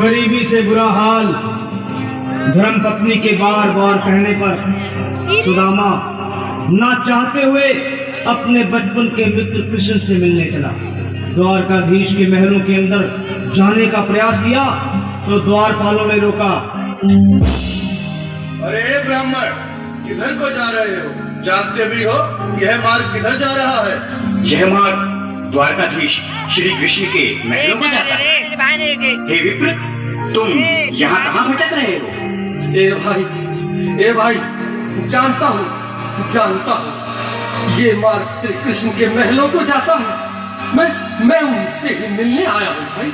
गरीबी से बुरा हाल धर्मपत्नी के बार बार कहने पर सुदामा ना चाहते हुए अपने बचपन के मित्र कृष्ण से मिलने चला। द्वारकाधीश के महलों के अंदर जाने का प्रयास किया तो द्वारपालों ने रोका। अरे ब्राह्मण, किधर को जा रहे हो? जानते भी हो यह मार्ग किधर जा रहा है? यह मार्ग द्वारकाधीश श्री कृष्ण के महलों को जाता है। हे विप्र, तुम यहाँ कहाँ भटक रहे हो? ए भाई, जानता हूँ ये मार्ग श्री कृष्ण के महलों को जाता है। मैं उनसे ही मिलने आया हूँ भाई।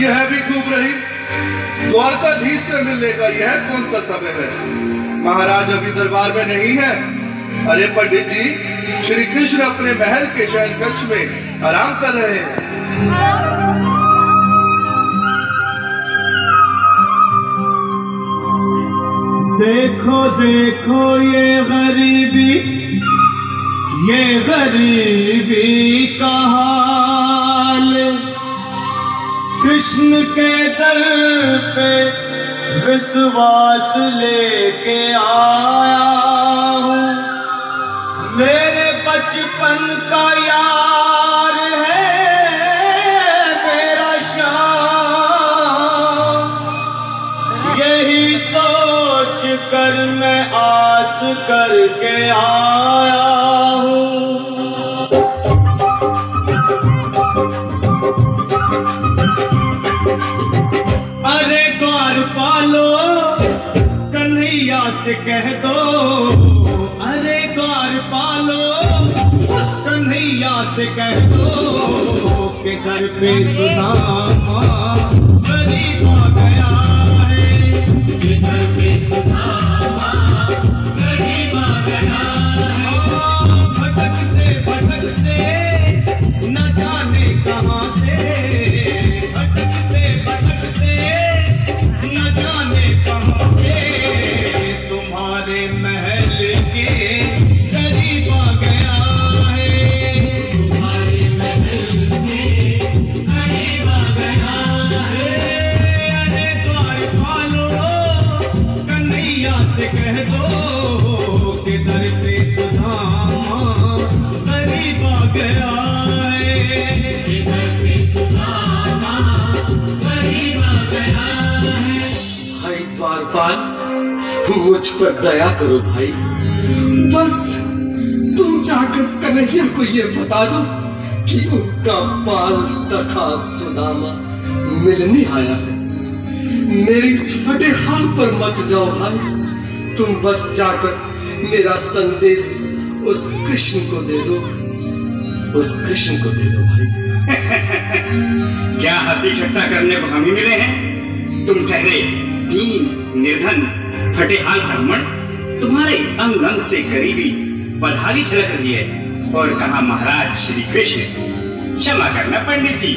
यह भी खूब रही, द्वारकाधीश से मिलने का यह कौन सा समय है? महाराज अभी दरबार में नहीं है। अरे पंडित जी, श्री कृष्ण अपने महल के शयन कक्ष में आराम कर रहे हैं। देखो देखो ये गरीबी का हाल, कृष्ण के दर पे विश्वास लेके आया हूँ। मेरे बचपन का यार है मेरा श्याम, यही सोच कर मैं आस करके आया हूँ। अरे द्वारपालो कन्हैया से कह दो, अरे द्वारपालो उस कन्हैया से कह दो कि घर पे सुदामा गरीब आ गया है। घर पे सुदामा गरीब आ गया है। भटकते भटकते न जाने कहाँ से, भटकते भटकते न जाने कहाँ से तुम्हारे महल के करीब आ गया है। तुम्हारे महल के करीब आ गया है। अरे द्वारपालो कन्हैया से कह दो कि दर पे सुदामा करीब आ गया है। दर पे सुदामा करीब आ गया है। भाई द्वारपाल, मुझ पर दया करो भाई। बस तुम जाकर कन्हैया को ये बता दो कि उनका बाल सखा सुदामा मिलने आया है। मेरे इस फटे हाल पर मत जाओ भाई। तुम बस जाकर मेरा संदेश उस कृष्ण को दे दो, उस कृष्ण को दे दो भाई। क्या हंसी ठट्टा करने को हम ही मिले हैं? तुम ठहरे दीन निर्धन फटेहाल ब्राह्मण, तुम्हारे अंग अंग से गरीबी बदहाली छलक रही है। और कहा महाराज श्री कृष्ण। क्षमा करना पंडित जी,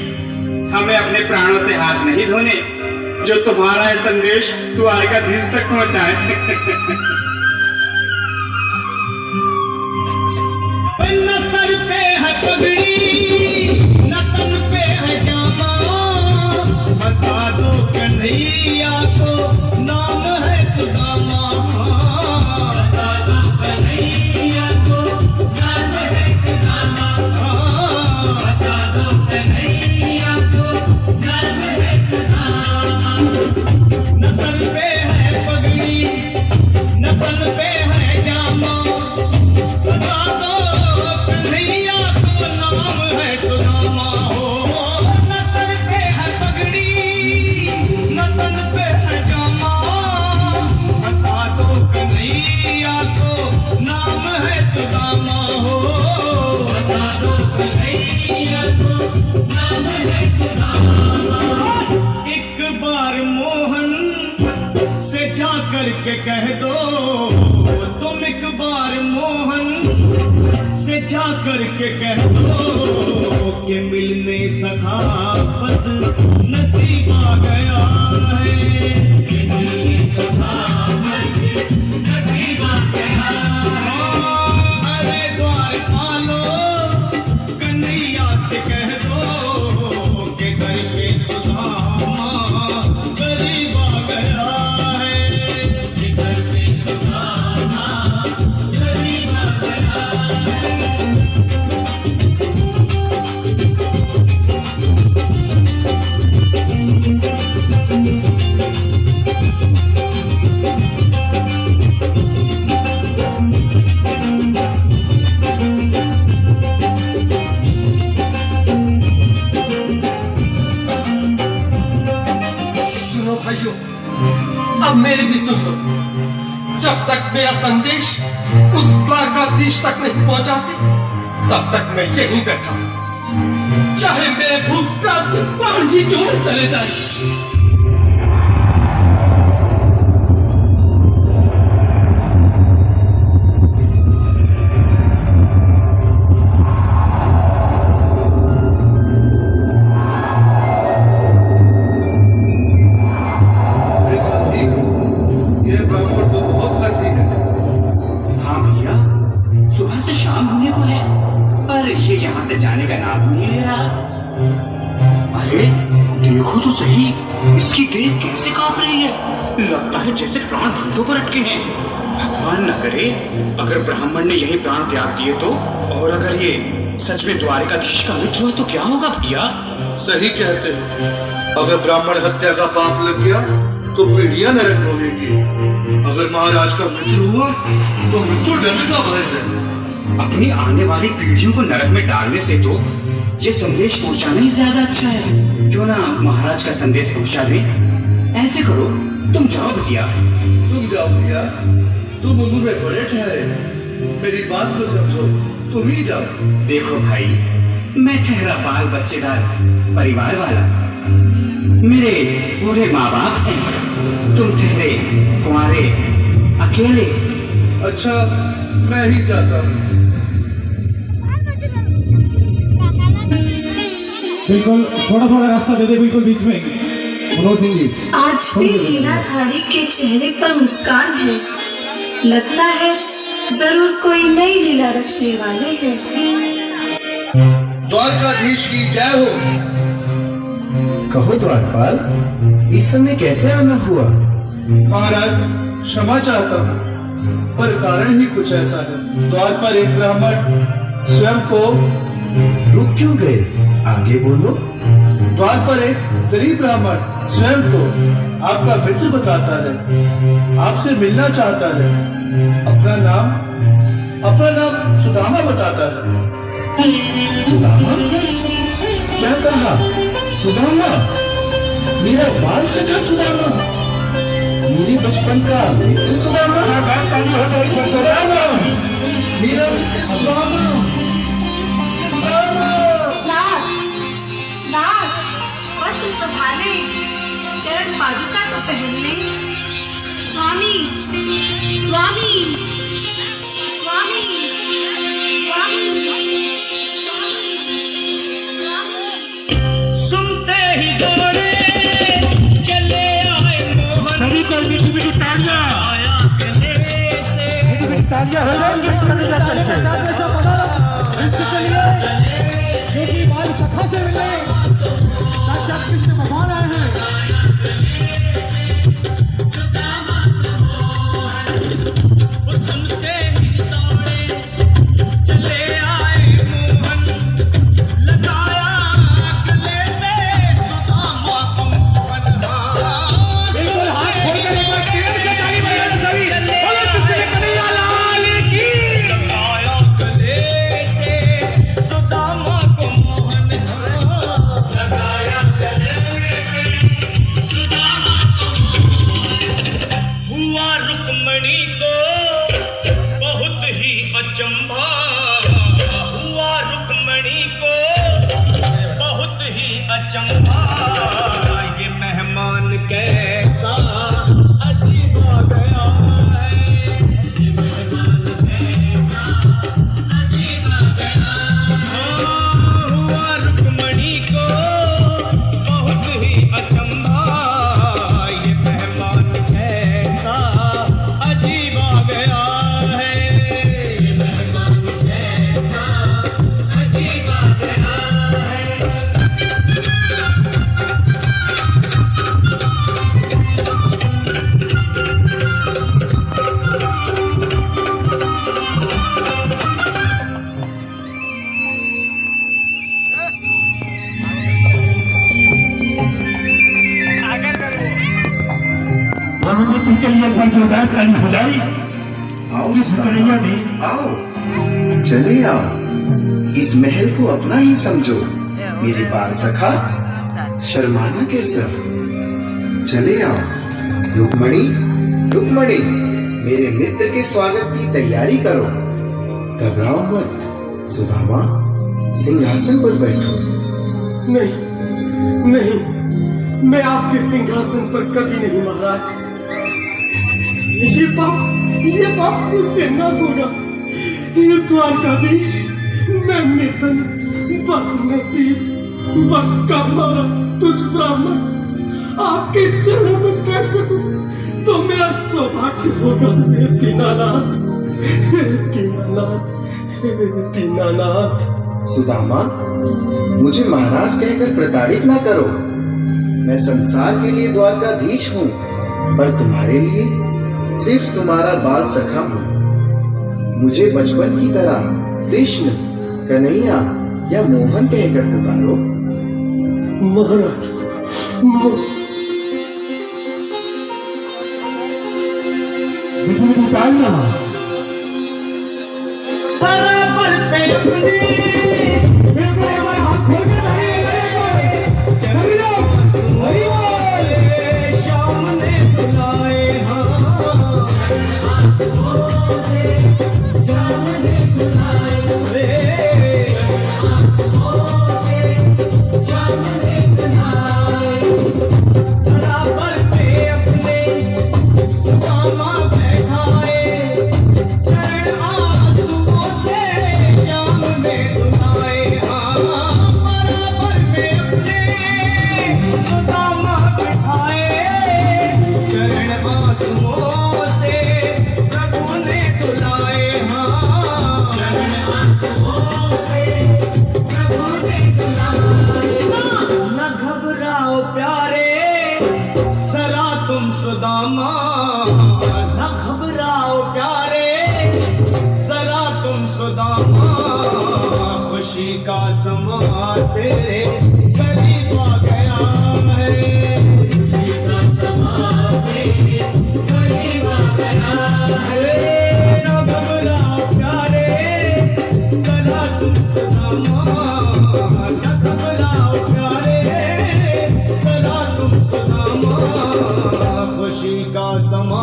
हमें अपने प्राणों से हाथ नहीं धोने जो तुम्हारा यह संदेश द्वारकाधीश तक पहुंचाए। न सर पे है पगड़ी न तन पे है जामा, बता दो कन्हैया को नाम है सुदामा। बता दो कन्हैया को नाम है सुदामा। बता दो कन्हैया को नाम है सुदामा। न सर पे है पगड़ी न तन पे है जामा, बता दो कन्हैया को नाम है सुदामा। हो न सर पे है पगड़ी न तन पे है जामा, बता दो कन्हैया को नाम है सुदामा। हो बता दो कन्हैया को नाम है सुदामा। एक बार मोहन से जा करके कह दो, तुम एक बार मोहन से जा करके कह दो कि मिलने सखावत नसीब आ गया है। मिलने सखावत नसीब आ गया है। अरे द्वारपालो कन्हैया से कह दो कि घर पे सुदामा मेरा संदेश उस द्वारकाधीश तक नहीं पहुंचाते, तब तक मैं यहीं बैठा हूं, चाहे मेरे भूख प्यास से प्राण ही क्यों न चले जाए। जाने का नाम नहीं ले रहा। अरे देखो तो सही, इसकी देह कैसे कांप रही है, लगता है जैसे प्राण हाथों पर अटके हैं। भगवान न करे अगर ब्राह्मण ने यही प्राण त्याग दिए तो, और अगर ये सच में द्वारकाधीश का मित्र हो तो क्या होगा भैया? सही कहते हैं, अगर ब्राह्मण हत्या का पाप लग गया तो पीढ़ियां नरक होगी, अगर महाराज का मित्र हुआ तो मृत्यु दंड का भय है। अपनी आने वाली पीढ़ियों को नरक में डालने से तो ये संदेश पहुंचाना ही ज्यादा अच्छा है। क्यों ना महाराज का संदेश पहुंचा दे। ऐसे करो, तुम जाओ भैया। तुम जाओ भैया, तुम उम्र में बड़े ठहरे, मेरी बात को समझो, तुम ही जाओ। देखो भाई, मैं ठहरा बाल बच्चेदार परिवार वाला, मेरे बूढ़े माँ बाप हैं, तुम ठहरे कुंवारे अकेले। अच्छा, मैं ही जाता हूँ। बिल्कुल थोड़ा थोड़ा रास्ता दे दे, बिल्कुल बीच में। मनोज सिंह जी, आज भी लीलाधारी के चेहरे पर मुस्कान है, लगता है जरूर कोई नई लीला रचने वाले हैं। द्वारकाधीश की जय हो। कहो द्वारपाल, इस समय कैसे आना हुआ? महाराज क्षमा चाहता हूँ, पर कारण ही कुछ ऐसा है। द्वार पर एक ब्राह्मण स्वयं को रुक क्यों गए? आगे बोलो। द्वार पर एक गरीब ब्राह्मण स्वयं को आपका मित्र बताता है, आपसे मिलना चाहता है। अपना नाम सुदामा बताता है। सुदामा? क्या कहा? सुदामा? मेरा बाल सखा सुदामा, मेरे बचपन का मित्र सुदामा, सुदामा, मेरा मित्र सुदामा, सुदामा। नाथ, वस्त्र संभाले, चरण पादुका तो पहन ले। स्वामी, स्वामी, स्वामी, स्वामी, सुनते ही दौड़े चले आए मोहन। सभी को मीठी मीठी तालियां हो जाएंगी। सखा से मिले साक्षात कृष्ण भगवान आए हैं। सुनते ही दौड़े चले आए मोहन, लगाया गले से सुदामा को मोहन। बिल्कुल हाथ खोलकर एक बार तेज से ताली बजाना सभी। बोलो कृष्ण कन्हैया लाल की। लगाया गले से सुदामा को मोहन, लगाया गले से सुदामा को मोहन। हुआ रुक्मणी को बहुत ही अचंभा, हुआ रुक्मणी को बहुत ही अचंभा। ये मेहमान कैसा अजीब आ गया है, ये मेहमान कैसा अजीब आ गया है। हुआ रुक्मणी को बहुत ही अचंभा, ये मेहमान कैसा अजीब आ गया है, ये मेहमान कैसा अजीब आ गया है। उन्होंने तुमके लिए एक बार जोरदार ताली बजाई। आओ कन्हैया ने आओ, चले आओ, इस महल को अपना ही समझो। मेरे बाल सखा, शर्माना कैसा? चले आओ। रुक्मणी, रुक्मणी, मेरे मित्र के स्वागत की तैयारी करो। घबराओ मत सुदामा, सिंहासन पर बैठो। नहीं नहीं, मैं आपके सिंहासन पर कभी नहीं महाराज। ये पाप मुझसे न होगा। ये द्वारकाधीश, मैं निर्धन, बदनसीब, बदकामारा तुझ ब्राह्मण आपके चरणों में बैठ सकूं तो मेरा सौभाग्य होगा। हे दीनानाथ, हे दीनानाथ, हे दीनानाथ। सुदामा, मुझे महाराज कहकर प्रताड़ित ना करो। मैं संसार के लिए द्वारकाधीश हूँ, पर तुम्हारे लिए सिर्फ तुम्हारा बाल सखा हूँ। मुझे बचपन की तरह कृष्ण, कन्हैया या मोहन कहकर पुकारो। महाराज, बराबर पे अपनी हाथ खोल के श्याम ने बुलाए बराबर पे अपने सुदामा बैठाए, चरण आंसुओं से श्याम ने बुलाए। बराबर पे अपने सुदामा बैठाए, चरण आंसुओं से प्रभु ने बुलाए। न घबराओ प्यारे जरा तुम सुदामा, न घबराओ प्यारे जरा तुम सुदामा। खुशी का समा तेरे करीब आ गया है, खुशी का समा तेरे करीब आ गया है। न घबराओ प्यारे जरा तुम सुदामा, न घबराओ प्यारे जरा तुम सुदामा। खुशी का समा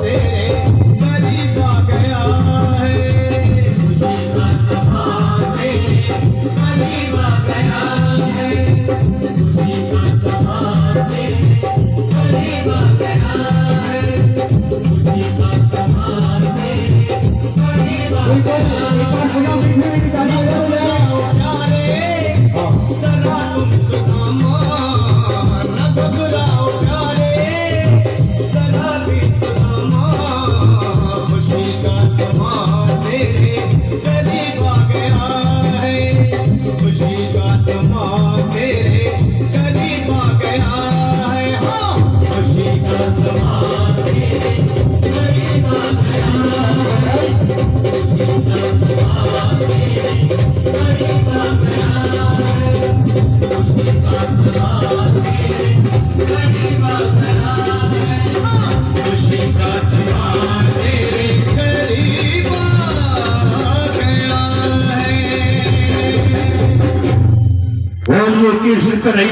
तेरे करीब आ गया है, खुशी का समा तेरे करीब आ गया है, खुशी का समा तेरे करीब आ गया है, खुशी का समा तेरे करीब आ गया है। जरा तुम सुदामा, न घबराओ प्यारे जरा भी सुदामा। खुशी का समा तेरे करीब आ गया है, खुशी का समा तेरे करीब आ गया है। हाँ, खुशी का समा तेरे करीब आ गया है, खुशी का समा तेरे करीब आ गया है, खुशी का समा तेरे करीब आ गया है। हाँ, खुशी का समा तेरे करीब आ गया है। बोलिए कृष्ण कन्हैया।